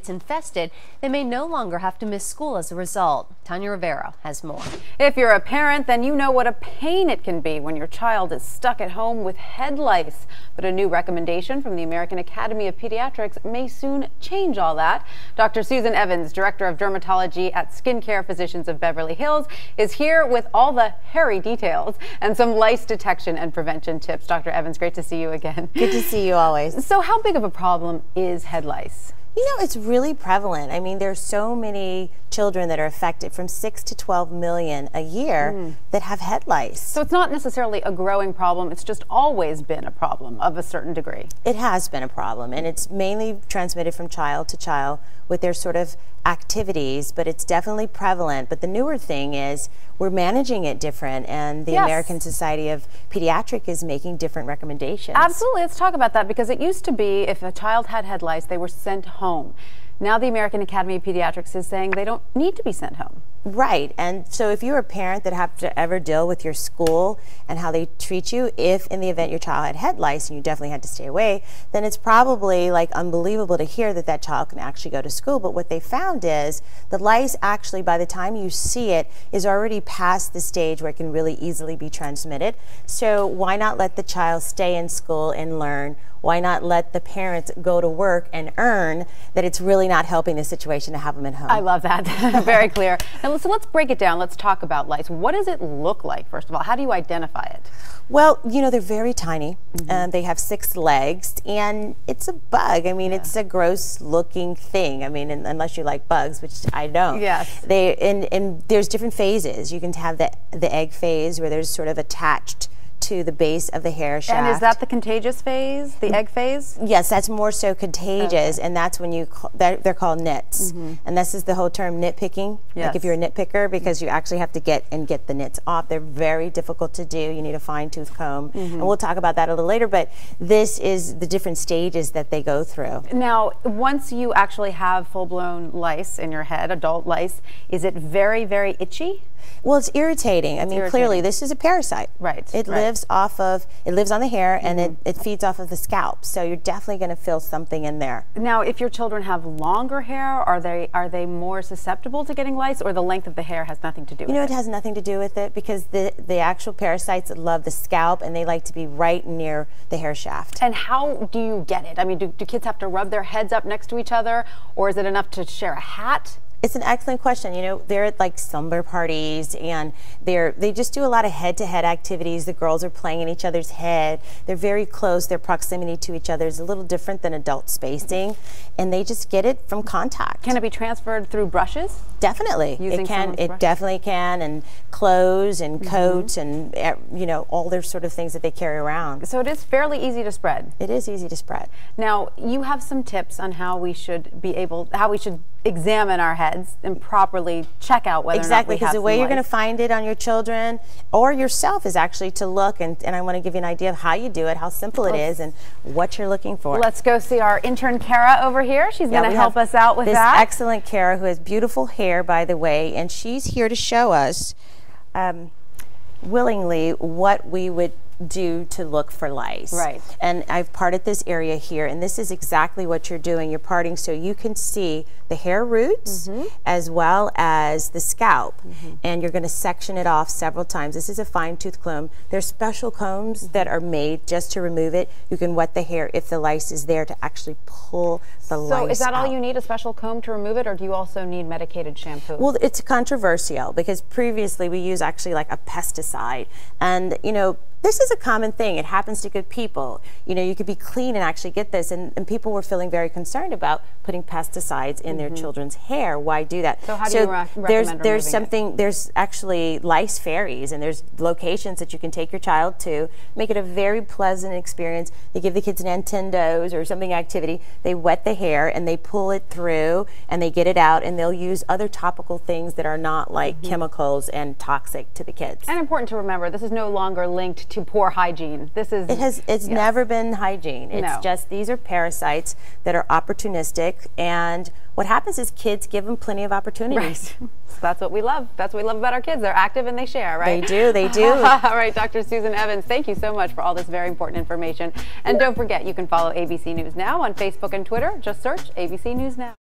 gets infested, they may no longer have to miss school as a result. Tanya Rivera has more. If you're a parent, then you know what a pain it can be when your child is stuck at home with head lice. But a new recommendation from the American Academy of Pediatrics may soon change all that. Dr. Susan Evans, Director of Dermatology at Skincare Physicians of Beverly Hills, is here with all the hairy details and some lice detection and prevention tips. Dr. Evans, great to see you again. Good to see you always. So how big of a problem is head lice? You know, it's really prevalent. I mean, there's so many children that are affected, from 6 to 12 million a year that have head lice. So it's not necessarily a growing problem, it's just always been a problem of a certain degree. It has been a problem, and it's mainly transmitted from child to child with their sort of activities, but it's definitely prevalent. But the newer thing is we're managing it different, and the American Society of Pediatrics is making different recommendations. Absolutely, let's talk about that, because it used to be if a child had head lice, they were sent home. Now the American Academy of Pediatrics is saying they don't need to be sent home. Right, and so if you're a parent that have to ever deal with your school and how they treat you, if in the event your child had head lice and you definitely had to stay away, then it's probably like unbelievable to hear that that child can actually go to school. But what they found is the lice actually, by the time you see it, is already past the stage where it can really easily be transmitted. So why not let the child stay in school and learn? Why not let the parents go to work and earn that it's really not helping the situation to have them at home? I love that. Very clear. And so let's break it down. Let's talk about lice. What does it look like, first of all? How do you identify it? Well, you know, they're very tiny. They have 6 legs, and it's a bug. I mean, it's a gross looking thing. I mean, unless you like bugs, which I don't. Yes. And there's different phases. You can have the egg phase, where there's sort of attached to the base of the hair shaft. And is that the contagious phase, the egg phase? Yes, that's more so contagious, and that's when they're called nits. And this is the whole term nitpicking. Yes. Like if you're a nitpicker, because you actually have to get the nits off. They're very difficult to do. You need a fine tooth comb, and we'll talk about that a little later, but this is the different stages that they go through. Now, once you actually have full-blown lice in your head, adult lice, is it very, very itchy? Well, it's irritating. I mean, clearly this is a parasite. Right. It lives on the hair, and it feeds off of the scalp. So you're definitely going to feel something in there. Now, if your children have longer hair, are they more susceptible to getting lice, or the length of the hair has nothing to do with it? You know, it has nothing to do with it, because the actual parasites love the scalp, and they like to be right near the hair shaft. And how do you get it? I mean, do kids have to rub their heads up next to each other, or is it enough to share a hat? It's an excellent question. You know, they're at like slumber parties, and they just do a lot of head-to-head activities. The girls are playing in each other's head. They're very close. Their proximity to each other is a little different than adult spacing, and they just get it from contact. Can it be transferred through brushes? Definitely. It can. It definitely can, and clothes and coats and you know, all their sort of things that they carry around. So it is fairly easy to spread. It is easy to spread. Now, you have some tips on how we should examine our heads and properly check out whether or not we have because the way you're going to find it on your children or yourself is actually to look, and I want to give you an idea of how you do it, how simple it is, and what you're looking for. Let's go see our intern Kara over here. She's going to help us out with that. This excellent Kara, who has beautiful hair, by the way, and she's here to show us willingly what we would do to look for lice. Right. And I've parted this area here, and this is exactly what you're doing. You're parting so you can see the hair roots as well as the scalp, and you're going to section it off several times. This is a fine tooth comb. There's special combs that are made just to remove it. You can wet the hair if the lice is there to actually pull the lice out. So is that all you need, a special comb to remove it, or do you also need medicated shampoo? Well, it's controversial, because previously we use actually like a pesticide, and you know, this is a common thing. It happens to good people. You know, you could be clean and actually get this, and people were feeling very concerned about putting pesticides in their children's hair. Why do that? So how do you recommend there's actually lice fairies, and there's locations that you can take your child to, make it a very pleasant experience. They give the kids Nintendos or something activity. They wet the hair and they pull it through and they get it out, and they'll use other topical things that are not like chemicals and toxic to the kids. And important to remember, this is no longer linked to poor hygiene. It's never been hygiene. It's just, these are parasites that are opportunistic, and what happens is kids give them plenty of opportunities. Right. So that's what we love. That's what we love about our kids. They're active and they share, right? They do, they do. All right, Dr. Susan Evans, thank you so much for all this very important information. And don't forget, you can follow ABC News Now on Facebook and Twitter. Just search ABC News Now.